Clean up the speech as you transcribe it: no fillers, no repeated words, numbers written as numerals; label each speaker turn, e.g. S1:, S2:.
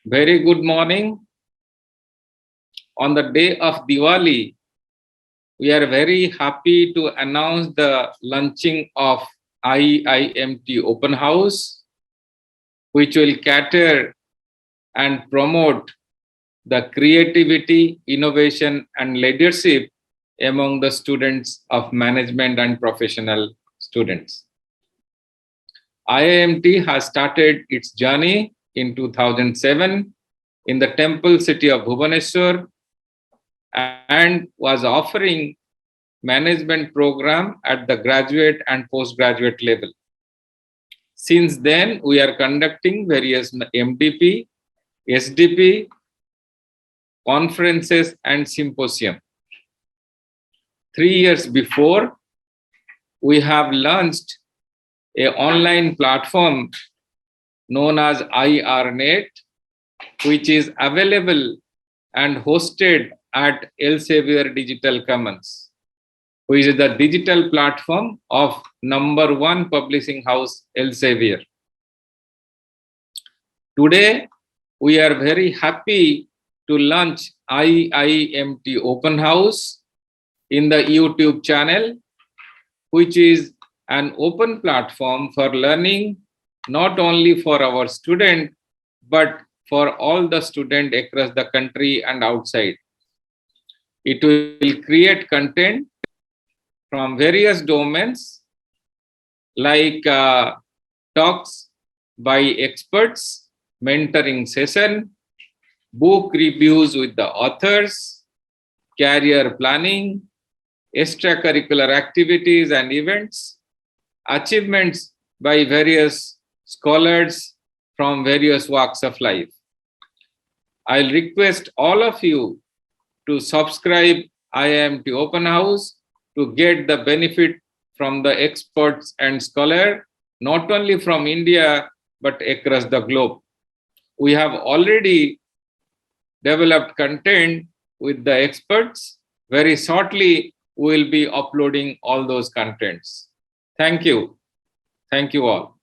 S1: Very good morning. On the day of Diwali, we are very happy to announce the launching of IIMT Open House, which will cater and promote the creativity, innovation, and leadership among the students of management and professional students. IIMT has started its journey in 2007 in the temple city of Bhubaneswar and was offering management program at the graduate and postgraduate level. Since then, we are conducting various MDP, SDP, conferences, and symposium. 3 years before, we have launched an online platform known as IRNet, which is available and hosted at Elsevier Digital Commons, which is the digital platform of #1 publishing house Elsevier. Today, we are very happy to launch IIMT Open House in the YouTube channel, which is an open platform for learning, not only for our student, but for all the students across the country and outside. It will create content from various domains like talks by experts, mentoring session, book reviews with the authors, career planning, extracurricular activities and events, achievements by various scholars from various walks of life. I'll request all of you to subscribe IIMT Open House to get the benefit from the experts and scholars, not only from India, but across the globe. We have already developed content with the experts. Very shortly, we will be uploading all those contents. Thank you. Thank you all.